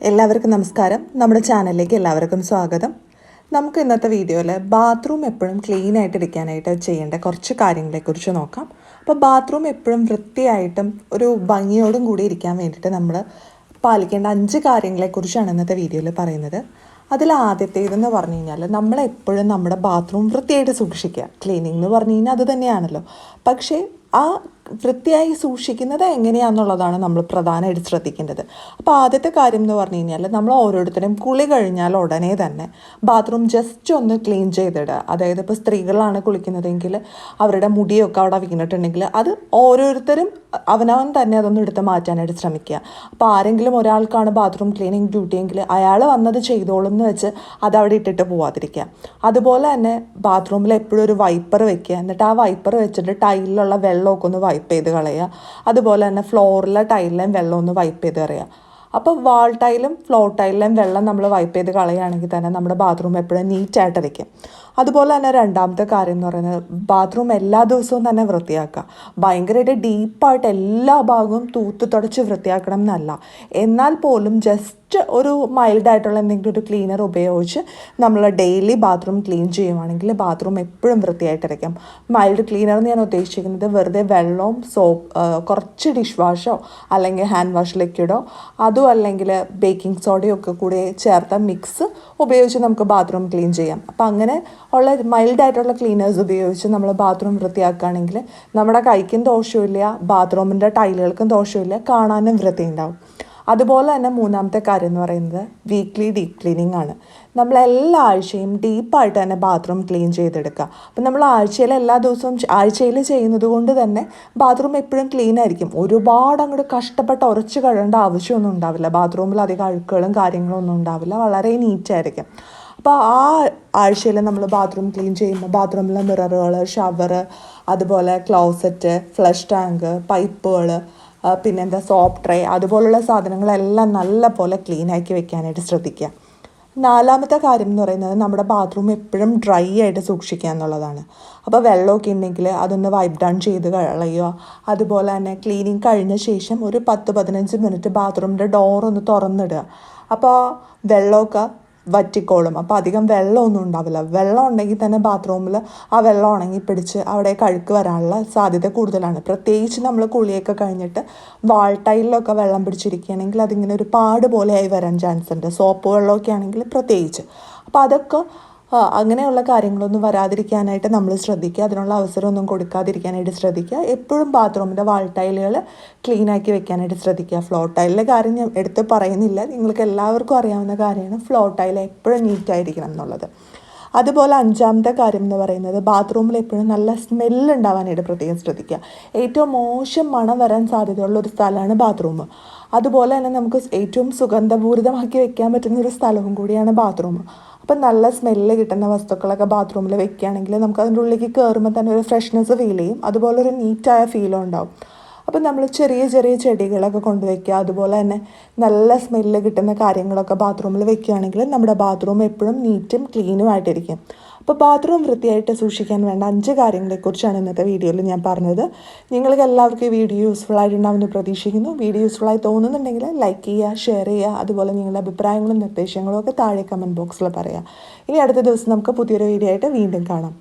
എല്ലാവർക്കും നമസ്കാരം. നമ്മുടെ ചാനലിലേക്ക് എല്ലാവർക്കും സ്വാഗതം. നമുക്ക് ഇന്നത്തെ വീഡിയോയിൽ ബാത്റൂം എപ്പോഴും ക്ലീൻ ആയിട്ട് ഇരിക്കാനായിട്ട് ചെയ്യേണ്ട കുറച്ച് കാര്യങ്ങളെക്കുറിച്ച് നോക്കാം. അപ്പോൾ ബാത്റൂം എപ്പോഴും വൃത്തിയായിട്ടും ഒരു ഭംഗിയോടും കൂടി ഇരിക്കാൻ വേണ്ടിയിട്ട് നമ്മൾ പാലിക്കേണ്ട 5 കാര്യങ്ങളെക്കുറിച്ചാണ് ഇന്നത്തെ വീഡിയോയിൽ പറയുന്നത്. അതിൽ ആദ്യത്തേതെന്ന് പറഞ്ഞു കഴിഞ്ഞാൽ നമ്മളെപ്പോഴും നമ്മുടെ ബാത്റൂം വൃത്തിയായിട്ട് സൂക്ഷിക്കുക. ക്ലീനിങ് എന്ന് പറഞ്ഞു കഴിഞ്ഞാൽ അത് തന്നെയാണല്ലോ. പക്ഷേ ആ വൃത്തിയായി സൂക്ഷിക്കുന്നത് എങ്ങനെയാണെന്നുള്ളതാണ് നമ്മൾ പ്രധാനമായിട്ട് ശ്രദ്ധിക്കേണ്ടത്. അപ്പോൾ ആദ്യത്തെ കാര്യം എന്ന് പറഞ്ഞു കഴിഞ്ഞാൽ നമ്മൾ ഓരോരുത്തരും കുളി കഴിഞ്ഞാൽ ഉടനെ തന്നെ ബാത്റൂം ജസ്റ്റ് ഒന്ന് ക്ലീൻ ചെയ്തിടുക. അതായത് ഇപ്പോൾ സ്ത്രീകളാണ് കുളിക്കുന്നതെങ്കിൽ അവരുടെ മുടിയൊക്കെ അവിടെ വീണിട്ടുണ്ടെങ്കിൽ അത് ഓരോരുത്തരും അവനവൻ തന്നെ അതൊന്ന് എടുത്ത് മാറ്റാനായിട്ട് ശ്രമിക്കുക. അപ്പോൾ ആരെങ്കിലും ഒരാൾക്കാണ് ബാത്റൂം ക്ലീനിങ് ഡ്യൂട്ടിയെങ്കിൽ അയാൾ വന്നത് ചെയ്തോളും എന്ന് വെച്ച് അതവിടെ ഇട്ടിട്ട് പോവാതിരിക്കുക. അതുപോലെ തന്നെ ബാത്റൂമിൽ എപ്പോഴും ഒരു വൈപ്പർ വെക്കുക. എന്നിട്ട് ആ വൈപ്പർ വെച്ചിട്ട് ടൈലിലുള്ള വെള്ളമൊക്കെ ഒന്ന് വൈപ്പ് ചെയ്ത് കളയുക. അതുപോലെ തന്നെ ഫ്ലോറിലെ ടൈലിലെയും വെള്ളം ഒന്ന് വൈപ്പ് ചെയ്ത് കളയുക. അപ്പോൾ വാൾ ടൈലും ഫ്ലോർ ടൈലിലെയും വെള്ളം നമ്മൾ വൈപ്പ് ചെയ്ത് കളയുകയാണെങ്കിൽ തന്നെ നമ്മുടെ ബാത്റൂം എപ്പോഴും നീറ്റായിട്ടിരിക്കും. അതുപോലെ തന്നെ രണ്ടാമത്തെ കാര്യം എന്ന് പറയുന്നത് ബാത്റൂം എല്ലാ ദിവസവും തന്നെ വൃത്തിയാക്കുക. ഭയങ്കരമായിട്ട് ഡീപ്പായിട്ട് എല്ലാ ഭാഗവും തൂത്ത് തുടച്ച് വൃത്തിയാക്കണം എന്നല്ല, എന്നാൽ പോലും ജസ്റ്റ് ഒരു മൈൽഡായിട്ടുള്ള എന്തെങ്കിലും ഒരു ക്ലീനർ ഉപയോഗിച്ച് നമ്മൾ ഡെയിലി ബാത്റൂം ക്ലീൻ ചെയ്യുവാണെങ്കിൽ ബാത്റൂം എപ്പോഴും വൃത്തിയായിട്ടിരിക്കും. മൈൽഡ് ക്ലീനർ എന്ന് ഞാൻ ഉദ്ദേശിക്കുന്നത് വെറുതെ വെള്ളവും കുറച്ച് ഡിഷ് വാഷോ അല്ലെങ്കിൽ ഹാൻഡ് വാഷ് ലിക്വിഡോ അതും അല്ലെങ്കിൽ ബേക്കിംഗ് സോഡയോ ഒക്കെ കൂടി ചേർത്ത മിക്സ് ഉപയോഗിച്ച് നമുക്ക് ബാത്റൂം ക്ലീൻ ചെയ്യാം. അപ്പോൾ അങ്ങനെ ഉള്ള മൈൽഡായിട്ടുള്ള ക്ലീനേഴ്സ് ഉപയോഗിച്ച് നമ്മൾ ബാത്റൂം വൃത്തിയാക്കുകയാണെങ്കിൽ നമ്മുടെ കൈക്കും ദോഷമില്ല, ബാത്റൂമിൻ്റെ ടൈലുകൾക്കും ദോഷമില്ല, കാണാനും വൃത്തി ഉണ്ടാവും. അതുപോലെ തന്നെ മൂന്നാമത്തെ കാര്യം എന്ന് പറയുന്നത് വീക്ക്ലി ഡീപ്പ് ക്ലീനിങ് ആണ്. നമ്മൾ എല്ലാ ആഴ്ചയും ഡീപ്പായിട്ട് തന്നെ ബാത്റൂം ക്ലീൻ ചെയ്തെടുക്കുക. അപ്പം നമ്മൾ എല്ലാ ദിവസവും ആഴ്ചയിൽ ചെയ്യുന്നത് കൊണ്ട് തന്നെ ബാത്റൂം എപ്പോഴും ക്ലീൻ ആയിരിക്കും. ഒരുപാട് അങ്ങോട്ട് കഷ്ടപ്പെട്ട് ഉരച്ച് കഴുകേണ്ട ആവശ്യമൊന്നും ഉണ്ടാവില്ല. ബാത്റൂമിൽ അധികം അഴുക്കുകളും കാര്യങ്ങളും ഒന്നും ഉണ്ടാവില്ല, വളരെ നീറ്റായിരിക്കും. അപ്പോൾ ആ ആഴ്ചയിൽ നമ്മൾ ബാത്റൂം ക്ലീൻ ചെയ്യുമ്പോൾ ബാത്റൂമിലെ മിററുകൾ, ഷവർ, അതുപോലെ ക്ലോസറ്റ്, ഫ്ലഷ് ടാങ്ക്, പൈപ്പുകൾ, പിന്നെന്താ സോപ്പ് ട്രേ, അതുപോലുള്ള സാധനങ്ങളെല്ലാം നല്ല പോലെ ക്ലീൻ ആക്കി വെക്കാനായിട്ട് ശ്രദ്ധിക്കുക. നാലാമത്തെ കാര്യം എന്ന് പറയുന്നത് നമ്മുടെ ബാത്റൂം എപ്പോഴും ഡ്രൈ ആയിട്ട് സൂക്ഷിക്കുക എന്നുള്ളതാണ്. അപ്പോൾ വെള്ളമൊക്കെ ഉണ്ടെങ്കിൽ അതൊന്ന് വൈപ്പ് ഡൗൺ ചെയ്ത് കളയുക. അതുപോലെ തന്നെ ക്ലീനിങ് കഴിഞ്ഞ ശേഷം ഒരു 10-15 മിനിറ്റ് ബാത്റൂമിൻ്റെ ഡോറൊന്ന് തുറന്നിടുക. അപ്പോൾ വെള്ളമൊക്കെ വറ്റിക്കോളും. അപ്പോൾ അധികം വെള്ളമൊന്നും ഉണ്ടാവില്ല. വെള്ളം ഉണ്ടെങ്കിൽ തന്നെ ബാത്റൂമിൽ ആ വെള്ളം ഉണങ്ങി പിടിച്ച് അവിടെ കഴുക്ക് വരാനുള്ള സാധ്യത കൂടുതലാണ്. പ്രത്യേകിച്ച് നമ്മൾ കുളിയൊക്കെ കഴിഞ്ഞിട്ട് വാൾ ടൈലിലൊക്കെ വെള്ളം പിടിച്ചിരിക്കുകയാണെങ്കിൽ അതിങ്ങനെ ഒരു പാട് പോലെയായി വരാൻ ചാൻസ് ഉണ്ട്. സോപ്പ് വെള്ളമൊക്കെ ആണെങ്കിൽ പ്രത്യേകിച്ച്. അപ്പോൾ അതൊക്കെ അങ്ങനെയുള്ള കാര്യങ്ങളൊന്നും വരാതിരിക്കാനായിട്ട് നമ്മൾ ശ്രദ്ധിക്കുക. അതിനുള്ള അവസരമൊന്നും കൊടുക്കാതിരിക്കാനായിട്ട് ശ്രദ്ധിക്കുക. എപ്പോഴും ബാത്റൂമിൻ്റെ വാൾ ടൈലുകൾ ക്ലീനാക്കി വെക്കാനായിട്ട് ശ്രദ്ധിക്കുക. ഫ്ലോർ ടൈലിൻ്റെ കാര്യം ഞാൻ എടുത്ത് പറയുന്നില്ല, നിങ്ങൾക്ക് എല്ലാവർക്കും അറിയാവുന്ന കാര്യമാണ് ഫ്ലോർ ടൈൽ എപ്പോഴും നീറ്റായിരിക്കണം എന്നുള്ളത്. അതുപോലെ അഞ്ചാമത്തെ കാര്യം എന്ന് പറയുന്നത് ബാത്റൂമിൽ എപ്പോഴും നല്ല സ്മെല്ല് ഉണ്ടാവാനായിട്ട് പ്രത്യേകം ശ്രദ്ധിക്കുക. ഏറ്റവും മോശം മണം വരാൻ സാധ്യതയുള്ള ഒരു സ്ഥലമാണ് ബാത്റൂം. അതുപോലെ തന്നെ നമുക്ക് ഏറ്റവും സുഗന്ധപൂരിതമാക്കി വെക്കാൻ പറ്റുന്ന ഒരു സ്ഥലവും കൂടിയാണ് ബാത്റൂം. അപ്പം നല്ല സ്മെല്ല് കിട്ടുന്ന വസ്തുക്കളൊക്കെ ബാത്റൂമിൽ വെക്കുകയാണെങ്കിൽ നമുക്ക് അതിൻ്റെ ഉള്ളിലേക്ക് കയറുമ്പോൾ തന്നെ ഒരു ഫ്രഷ്നെസ് ഫീൽ ചെയ്യും. അതുപോലെ ഒരു നീറ്റായ ഫീലും ഉണ്ടാവും. അപ്പം നമ്മൾ ചെറിയ ചെറിയ ചെടികളൊക്കെ കൊണ്ടുവയ്ക്കുക. അതുപോലെ തന്നെ നല്ല സ്മെല്ല് കിട്ടുന്ന കാര്യങ്ങളൊക്കെ ബാത്റൂമിൽ വെക്കുകയാണെങ്കിൽ നമ്മുടെ ബാത്റൂം എപ്പോഴും നീറ്റും ക്ലീനും ആയിട്ടിരിക്കും. അപ്പോൾ ബാത്റൂം വൃത്തിയായിട്ട് സൂക്ഷിക്കാൻ വേണ്ട 5 കാര്യങ്ങളെക്കുറിച്ചാണ് ഇന്നത്തെ വീഡിയോയിൽ ഞാൻ പറഞ്ഞത്. നിങ്ങൾക്ക് എല്ലാവർക്കും ഈ വീഡിയോ യൂസ്ഫുൾ ആയിട്ടുണ്ടാവുമെന്ന് പ്രതീക്ഷിക്കുന്നു. വീഡിയോ യൂസ്ഫുള്ളായി തോന്നുന്നുണ്ടെങ്കിൽ ലൈക്ക് ചെയ്യുക, ഷെയർ ചെയ്യുക. അതുപോലെ നിങ്ങളുടെ അഭിപ്രായങ്ങളും നിർദ്ദേശങ്ങളും ഒക്കെ താഴെ കമൻറ്റ് ബോക്സിൽ പറയുക. ഇനി അടുത്ത ദിവസം നമുക്ക് പുതിയൊരു വീഡിയോ ആയിട്ട് വീണ്ടും കാണാം.